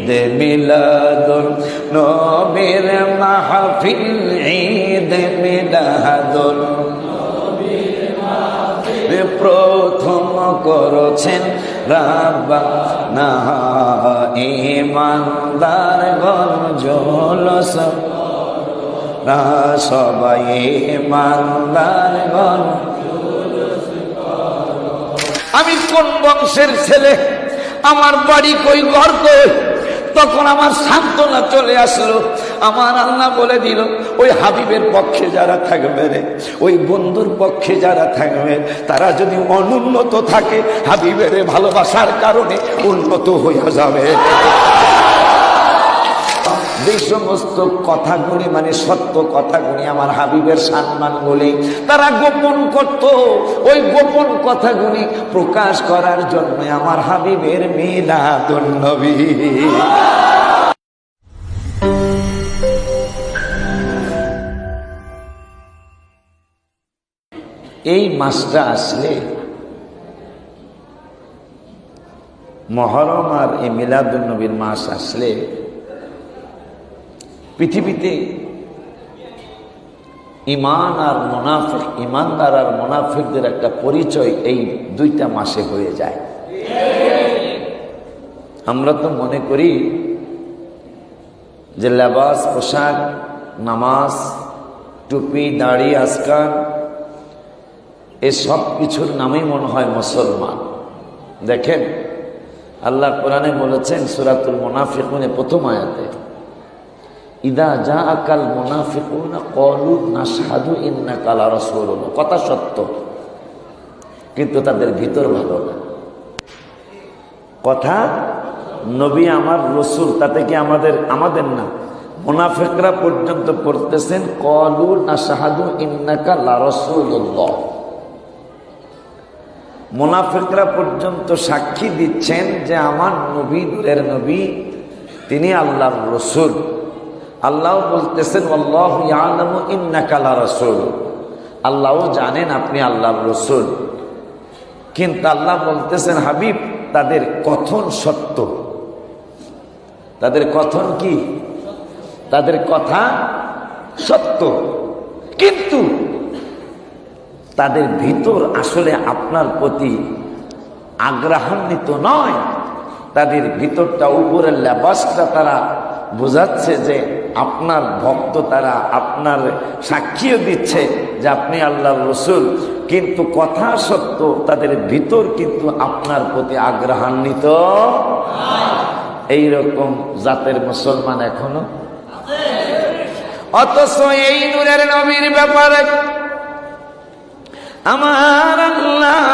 ঈদ মিলাদুন নবীর মাহফিল, ঈদ মিলাদুন প্রথম করেছেন রাব্বানা, ঈমানদার গণ জলস সবাই ঈমানদার গণ। আমি কোন বংশের ছেলে, আমার বাড়ি কই, ঘর কই, তখন আমার সান্ত্বনা চলে আসলো। আমার আল্লাহ বলে দিল, ওই হাবিবের পক্ষে যারা থাকবে রে, ওই বন্ধুর পক্ষে যারা থাকবে, তারা যদি অনুন্নত থাকে, হাবিবের ভালোবাসার কারণে উন্নত হয়ে যাবে। যে সমস্ত কথাগুলি মানে সত্য কথাগুলি আমার হাবিবের সম্মানগুলি তারা গোপন করত, ওই গোপন কথাগুলি প্রকাশ করার জন্য আমার হাবিবের মিলাদুন নবী। এই মাসটা আসলে, মুহররম আর এই মিলাদুন নবীর মাস আসলে, পৃথিবীতে ঈমান আর মুনাফিক, ঈমানদার আর মুনাফিকদের একটা পরিচয় এই দুইটা মাসে হয়ে যায়। আমরা তো মনে করি যে লেবাস, পোশাক, নামাজ, টুপি, দাড়ি, আজকার, এই সব কিছুর নামেই মনে হয় মুসলমান। দেখেন আল্লাহ কোরআনে বলেছেন সূরাতুল মুনাফিকুনে প্রথম আয়াতে, ইদা জাআকাল মুনাফিকুনা ক্বালু নাশহাদু ইন্নাকা লা রাসূলুল্লাহ। কথা সত্য, কিন্তু তাদের ভিতর ভালো না। কথা নবী আমার রসুল, তাতে কি আমাদের না, মুনাফিকরা পর্যন্ত পড়তেছেন ক্বালু নাশহাদু ইন্নাকা লা রাসূলুল্লাহ। মুনাফিকরা পর্যন্ত সাক্ষী দিচ্ছেন যে আমার নবী নূরের নবী, তিনি আল্লাহর রসুল। আল্লাহ বলতেছেন আল্লাহু ইয়ালামু ইন্নাকা লা রাসূল, আল্লাহও জানেন আপনি আল্লাহর রসুল। কিন্তু আল্লাহ বলতেছেন হাবিব তাদের কথন সত্য, তাদের কথন কি, তাদের কথা সত্য, কিন্তু তাদের ভিতর আসলে আপনার প্রতি আগ্রহান্বিত নয়। তাদের ভিতরটা, উপরের লেবাসটা তারা বোঝাচ্ছে যে আপনার ভক্ত, তারা আপনার সাক্ষীও দিচ্ছে যে আপনি আল্লাহর রসুল, কিন্তু কথা সত্য, তাদের ভিতর কিন্তু আপনার প্রতি আগ্রহান্বিত। এইরকম জাতের মুসলমান এখনো। অথচ এই নূরের নবীর ব্যাপারে আমার আল্লাহ